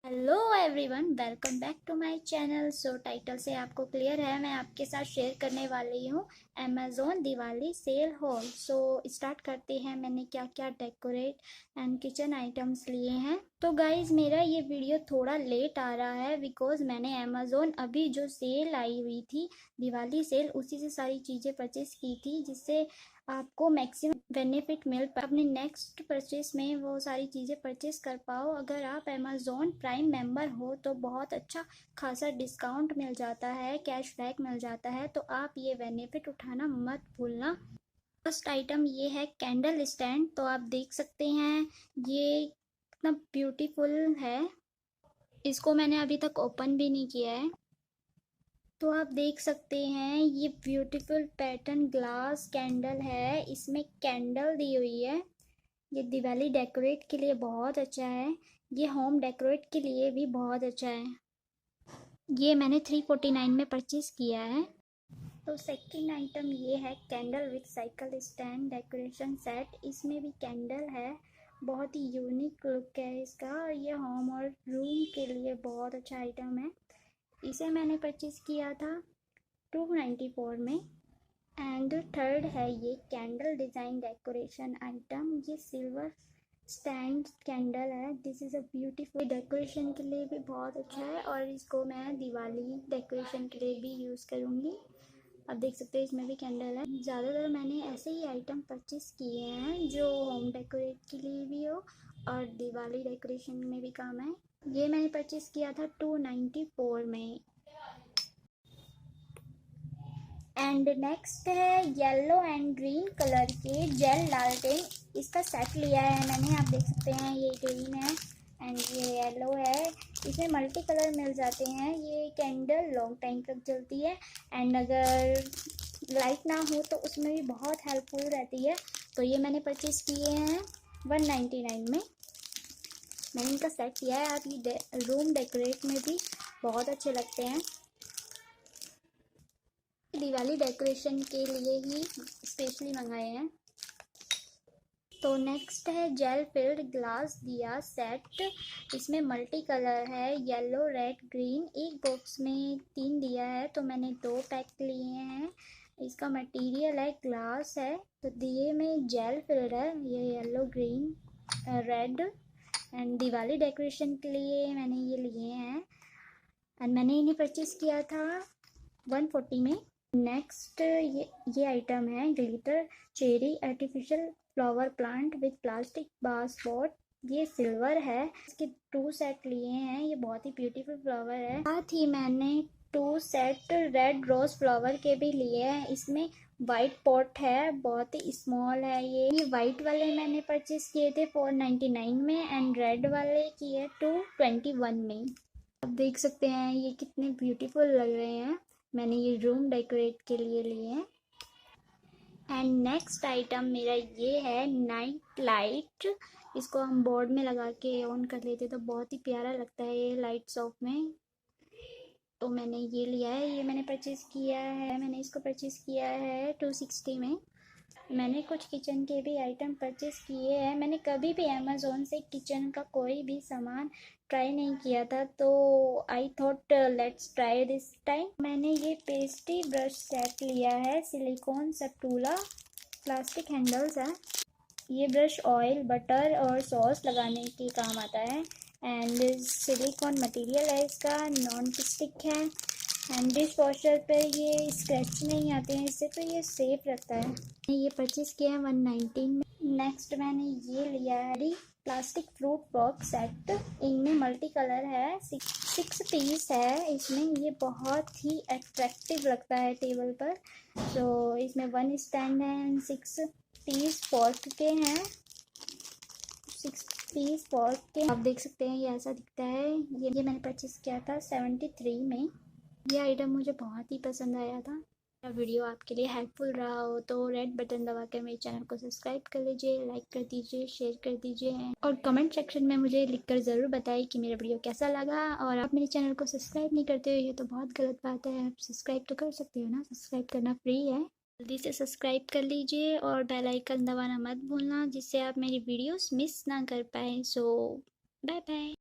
Hello everyone, welcome back to my channel. So title से आपको clear है, मैं आपके साथ शेयर करने वाली हूँ Amazon Diwali sale haul. So start करते हैं। मैंने क्या क्या डेकोरेट एंड किचन आइटम्स लिए हैं। तो गाइज मेरा ये वीडियो थोड़ा लेट आ रहा है बिकॉज मैंने अमेज़ॉन अभी जो सेल आई हुई थी दिवाली सेल, उसी से सारी चीज़ें परचेस की थी, जिससे आपको मैक्सिमम बेनिफिट मिल पाए अपने नेक्स्ट परचेस में, वो सारी चीज़ें परचेस कर पाओ। अगर आप अमेज़ॉन प्राइम मेंबर हो तो बहुत अच्छा खासा डिस्काउंट मिल जाता है, कैशबैक मिल जाता है, तो आप ये बेनिफिट उठाना मत भूलना। फर्स्ट आइटम ये है कैंडल स्टैंड। तो आप देख सकते हैं ये कितना ब्यूटीफुल है। इसको मैंने अभी तक ओपन भी नहीं किया है। तो आप देख सकते हैं ये ब्यूटीफुल पैटर्न ग्लास कैंडल है, इसमें कैंडल दी हुई है। ये दिवाली डेकोरेट के लिए बहुत अच्छा है, ये होम डेकोरेट के लिए भी बहुत अच्छा है। ये मैंने 349 में परचेज किया है। तो सेकंड आइटम ये है candle with cycle stand decoration set. इसमें भी कैंडल है, बहुत ही यूनिक लुक है इसका, और ये होम और रूम के लिए बहुत अच्छा आइटम है। इसे मैंने परचेज किया था 294 में। एंड थर्ड है ये कैंडल डिज़ाइन डेकोरेशन आइटम। ये सिल्वर स्टैंड कैंडल है। This is a beautiful, decoration के लिए भी बहुत अच्छा है और इसको मैं दिवाली डेकोरेशन के लिए भी यूज़ करूँगी। आप देख सकते हैं इसमें भी कैंडल है। ज़्यादातर मैंने ऐसे ही आइटम परचेस किए हैं जो होम डेकोरेट के लिए भी हो और दिवाली डेकोरेशन में भी काम है। ये मैंने परचेस किया था 294 में। एंड नेक्स्ट है येलो एंड ग्रीन कलर के जेल लालटेन। इसका सेट लिया है मैंने। आप देख सकते हैं ये ग्रीन है एंड ये येलो है। इसमें मल्टी कलर मिल जाते हैं। ये कैंडल लॉन्ग टाइम तक जलती है एंड अगर लाइट ना हो तो उसमें भी बहुत हेल्पफुल रहती है। तो ये मैंने परचेज़ किए हैं 199 में। मैंने इनका सेट किया है। आप ये रूम डेकोरेट में भी बहुत अच्छे लगते हैं। दिवाली डेकोरेशन के लिए ही स्पेशली मंगाए हैं। तो नेक्स्ट है जेल फिल्ड ग्लास दिया सेट। इसमें मल्टी कलर है, येलो रेड ग्रीन। एक बॉक्स में 3 दिया है तो मैंने 2 पैक लिए हैं। इसका मटेरियल है ग्लास है। तो दिए में जेल फिल्ड है, ये yellow green red and Diwali decoration के लिए मैंने ये लिए हैं एंड मैंने इन्हें परचेज़ किया था 140 में। नेक्स्ट ये आइटम है glitter cherry artificial flower plant with plastic basket. ये सिल्वर है। इसके 2 सेट लिए हैं। ये बहुत ही ब्यूटीफुल फ्लावर है। साथ ही मैंने 2 सेट रेड रोज फ्लावर के भी लिए हैं। इसमें वाइट पॉट है, बहुत ही स्मॉल है। ये वाइट वाले मैंने परचेज किए थे 499 में एंड रेड वाले किए 221 में। आप देख सकते हैं ये कितने ब्यूटीफुल लग रहे हैं। मैंने ये रूम डेकोरेट के लिए हैं। एंड नेक्स्ट आइटम मेरा ये है नाइट लाइट। इसको हम बोर्ड में लगा के ऑन कर लेते तो बहुत ही प्यारा लगता है ये लाइट्स ऑफ में। तो मैंने ये लिया है, ये मैंने परचेज़ किया है। मैंने इसको परचेज़ किया है 260 में। मैंने कुछ किचन के भी आइटम परचेज़ किए हैं। मैंने कभी भी अमेज़ोन से किचन का कोई भी सामान ट्राई नहीं किया था, तो I thought let's try this time. मैंने ये पेस्ट्री ब्रश सेट लिया है, सिलिकॉन स्पैटुला, प्लास्टिक हैंडल्स है। ये ब्रश ऑयल बटर और सॉस लगाने के काम आता है एंड सिलिकॉन मटेरियल है इसका, नॉन स्टिक है एंड डिश वॉशर पर ये स्क्रैच नहीं आते हैं इससे, तो ये सेफ रहता है। ये परचेज किया है 119 में। नेक्स्ट मैंने ये लिया है प्लास्टिक फ्रूट बॉक्स सेट। इनमें मल्टी कलर है, 6 पीस है इसमें। ये बहुत ही अट्रैक्टिव लगता है टेबल पर। तो इसमें 1 स्टैंड है एंड 6 पीस फॉर्क के हैं। 6 पीस फॉर्क के आप देख सकते हैं, ये ऐसा दिखता है। ये मैंने परचेज किया था 73 में। ये आइटम मुझे बहुत ही पसंद आया था। मेरा वीडियो आपके लिए हेल्पफुल रहा हो तो रेड बटन दबाकर मेरे चैनल को सब्सक्राइब कर लीजिए, लाइक कर दीजिए, शेयर कर दीजिए और कमेंट सेक्शन में मुझे लिखकर ज़रूर बताइए कि मेरा वीडियो कैसा लगा। और आप मेरे चैनल को सब्सक्राइब नहीं करते हो ये तो बहुत गलत बात है। आप सब्सक्राइब तो कर सकते हो ना, सब्सक्राइब करना फ्री है। जल्दी से सब्सक्राइब कर लीजिए और बेल आइकन दबाना मत भूलना, जिससे आप मेरी वीडियोस मिस ना कर पाएँ। सो बाय बाय।